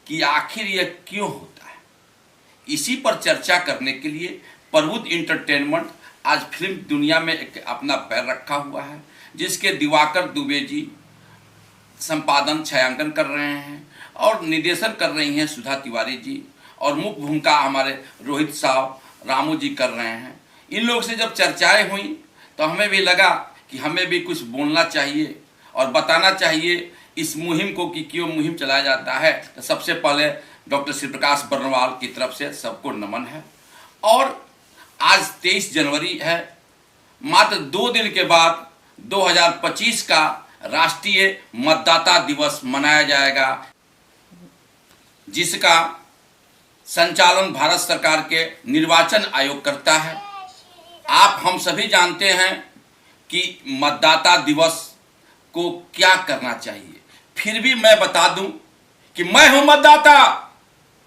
कि आखिर यह क्यों होता है। इसी पर चर्चा करने के लिए प्रबुद्ध इंटरटेनमेंट आज फिल्म दुनिया में एक अपना पैर रखा हुआ है, जिसके दिवाकर दुबे जी संपादन छायांकन कर रहे हैं और निर्देशन कर रही हैं सुधा तिवारी जी, और मुख्य भूमिका हमारे रोहित साहब रामू जी कर रहे हैं। इन लोग से जब चर्चाएं हुई तो हमें भी लगा कि हमें भी कुछ बोलना चाहिए और बताना चाहिए इस मुहिम को कि क्यों मुहिम चलाया जाता है। तो सबसे पहले डॉक्टर श्री प्रकाश बर्नवाल की तरफ से सबको नमन है। और आज 23 जनवरी है, मात्र 2 दिन के बाद 2025 का राष्ट्रीय मतदाता दिवस मनाया जाएगा, जिसका संचालन भारत सरकार के निर्वाचन आयोग करता है। आप हम सभी जानते हैं कि मतदाता दिवस को क्या करना चाहिए, फिर भी मैं बता दूं कि मैं हूं मतदाता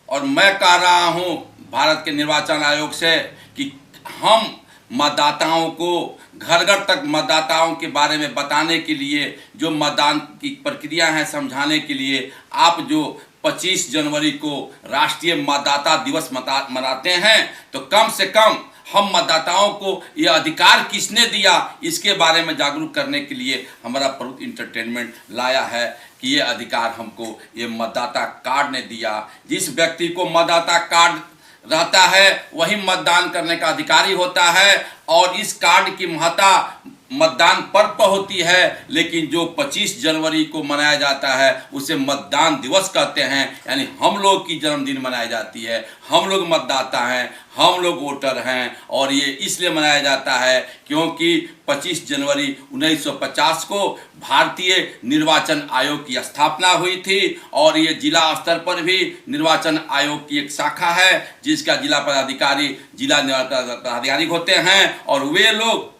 और मैं कह रहा हूं भारत के निर्वाचन आयोग से कि हम मतदाताओं को घर घर तक मतदाताओं के बारे में बताने के लिए, जो मतदान की प्रक्रिया है समझाने के लिए, आप जो 25 जनवरी को राष्ट्रीय मतदाता दिवस मनाते हैं, तो कम से कम हम मतदाताओं को यह अधिकार किसने दिया, इसके बारे में जागरूक करने के लिए हमारा प्रबुद्ध इंटरटेनमेंट लाया है कि ये अधिकार हमको ये मतदाता कार्ड ने दिया। जिस व्यक्ति को मतदाता कार्ड रहता है वही मतदान करने का अधिकारी होता है, और इस कार्ड की महत्ता मतदान पर्व पर होती है, लेकिन जो 25 जनवरी को मनाया जाता है उसे मतदान दिवस कहते हैं। यानी हम लोग की जन्मदिन मनाई जाती है, हम लोग मतदाता हैं, हम लोग वोटर हैं, और ये इसलिए मनाया जाता है क्योंकि 25 जनवरी 1950 को भारतीय निर्वाचन आयोग की स्थापना हुई थी, और ये जिला स्तर पर भी निर्वाचन आयोग की एक शाखा है जिसका जिला पदाधिकारी जिला निर्वाचन पदाधिकारी होते हैं, और वे लोग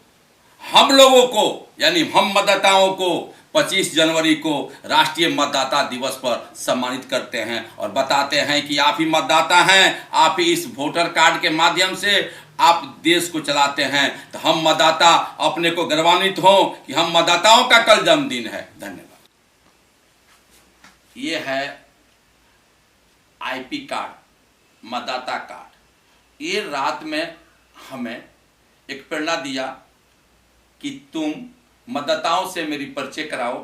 हम लोगों को यानी हम मतदाताओं को 25 जनवरी को राष्ट्रीय मतदाता दिवस पर सम्मानित करते हैं और बताते हैं कि आप ही मतदाता हैं, आप ही इस वोटर कार्ड के माध्यम से आप देश को चलाते हैं। तो हम मतदाता अपने को गौरवान्वित हों कि हम मतदाताओं का कल जन्मदिन है। धन्यवाद। ये है आईपी कार्ड, मतदाता कार्ड। ये रात में हमें एक प्रेरणा दिया कि तुम मतदाताओं से मेरी परिचय कराओ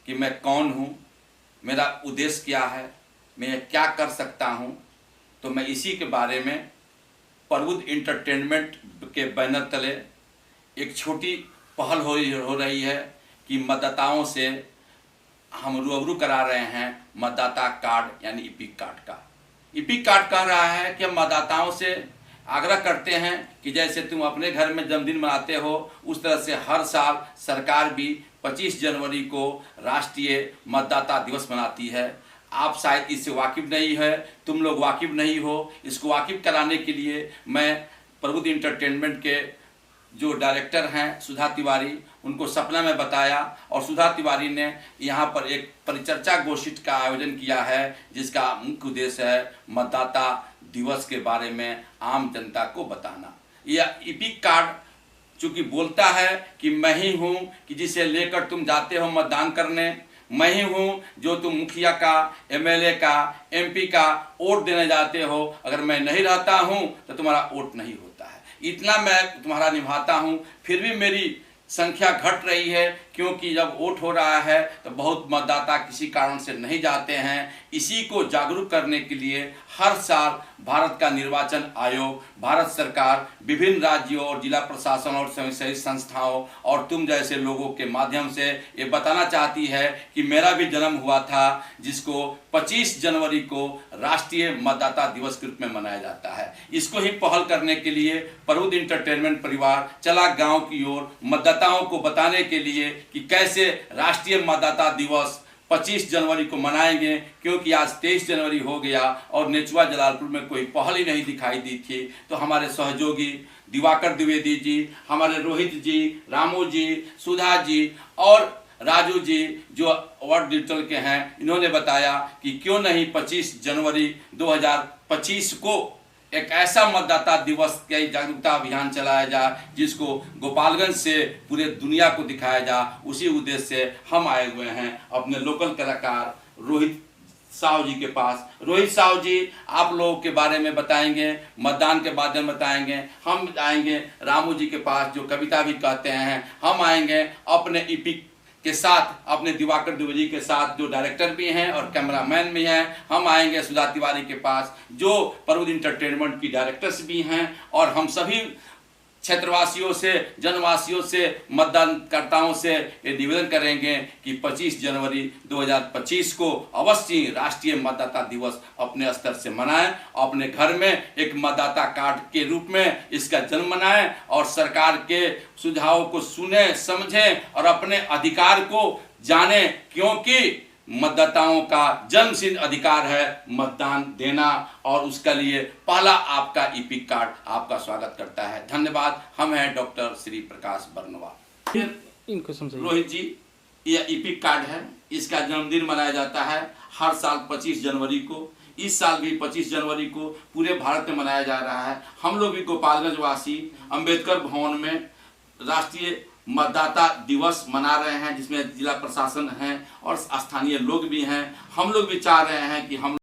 कि मैं कौन हूँ, मेरा उद्देश्य क्या है, मैं क्या कर सकता हूँ। तो मैं इसी के बारे में प्रबुद्ध इंटरटेनमेंट के बैनर तले एक छोटी पहल हो रही है कि मतदाताओं से हम रूबरू करा रहे हैं मतदाता कार्ड यानी ईपिक कार्ड का। ईपिक कार्ड कह रहा है कि हम मतदाताओं से आग्रह करते हैं कि जैसे तुम अपने घर में जन्मदिन मनाते हो, उस तरह से हर साल सरकार भी 25 जनवरी को राष्ट्रीय मतदाता दिवस मनाती है। आप शायद इससे वाकिफ नहीं है, तुम लोग वाकिफ नहीं हो। इसको वाकिफ कराने के लिए मैं प्रबुद्ध इंटरटेनमेंट के जो डायरेक्टर हैं सुधा तिवारी, उनको सपना में बताया, और सुधा तिवारी ने यहाँ पर एक परिचर्चा गोष्ठी का आयोजन किया है जिसका मुख्य उद्देश्य है मतदाता दिवस के बारे में आम जनता को बताना। यह ईपिक कार्ड चूँकि बोलता है कि मैं ही हूँ कि जिसे लेकर तुम जाते हो मतदान करने, मैं ही हूँ जो तुम मुखिया का, एमएलए का, एमपी का वोट देने जाते हो। अगर मैं नहीं रहता हूँ तो तुम्हारा वोट नहीं होता है। इतना मैं तुम्हारा निभाता हूँ, फिर भी मेरी संख्या घट रही है क्योंकि जब वोट हो रहा है तो बहुत मतदाता किसी कारण से नहीं जाते हैं। इसी को जागरूक करने के लिए हर साल भारत का निर्वाचन आयोग, भारत सरकार विभिन्न राज्यों और जिला प्रशासन और स्वयंसेवी संस्थाओं और तुम जैसे लोगों के माध्यम से ये बताना चाहती है कि मेरा भी जन्म हुआ था, जिसको 25 जनवरी को राष्ट्रीय मतदाता दिवस के रूप में मनाया जाता है। इसको ही पहल करने के लिए प्रबुद्ध इंटरटेनमेंट परिवार चला गांव की ओर मतदाताओं को बताने के लिए कि कैसे राष्ट्रीय मतदाता दिवस 25 जनवरी को मनाएंगे, क्योंकि आज 23 जनवरी हो गया और नेचुआ जलालपुर में कोई पहल ही नहीं दिखाई दी थी। तो हमारे सहयोगी दिवाकर द्विवेदी जी, हमारे रोहित जी, रामू जी, सुधा जी और राजू जी जो वार्ड डिजिटल के हैं, इन्होंने बताया कि क्यों नहीं 25 जनवरी 2025 को एक ऐसा मतदाता दिवस का जागरूकता अभियान चलाया जाए जिसको गोपालगंज से पूरे दुनिया को दिखाया जाए। उसी उद्देश्य से हम आए हुए हैं। अपने लोकल कलाकार रोहित साहू जी के पास। रोहित साहू जी आप लोगों के बारे में बताएंगे, मतदान के बारे में बताएंगे। हम आएंगे रामू जी के पास जो कविता भी कहते हैं। हम आएंगे अपने ईपी के साथ, अपने दिवाकर दुबे जी के साथ जो डायरेक्टर भी हैं और कैमरामैन भी हैं। हम आएंगे सुधा तिवारी के पास जो प्रबुद्ध इंटरटेनमेंट की डायरेक्टर्स भी हैं। और हम सभी क्षेत्रवासियों से, जनवासियों से, मतदानकर्ताओं से ये निवेदन करेंगे कि 25 जनवरी 2025 को अवश्य ही राष्ट्रीय मतदाता दिवस अपने स्तर से मनाएं। अपने घर में एक मतदाता कार्ड के रूप में इसका जन्म मनाएं और सरकार के सुझावों को सुने, समझें और अपने अधिकार को जानें, क्योंकि मतदाताओं का जन्मसिद्ध अधिकार है मतदान देना। और उसके लिए पहला आपका ईपिक कार्ड आपका स्वागत करता है। धन्यवाद। हम हैं डॉक्टर श्री प्रकाश बर्नवा। इनको समझाइए। रोहित जी, यह ईपिक कार्ड है, इसका जन्मदिन मनाया जाता है हर साल 25 जनवरी को। इस साल भी 25 जनवरी को पूरे भारत में मनाया जा रहा है। हम लोग भी गोपालगंज वासी अंबेडकर भवन में राष्ट्रीय मतदाता दिवस मना रहे हैं, जिसमें जिला प्रशासन है और स्थानीय लोग भी हैं। हम लोग भी चाह रहे हैं कि हम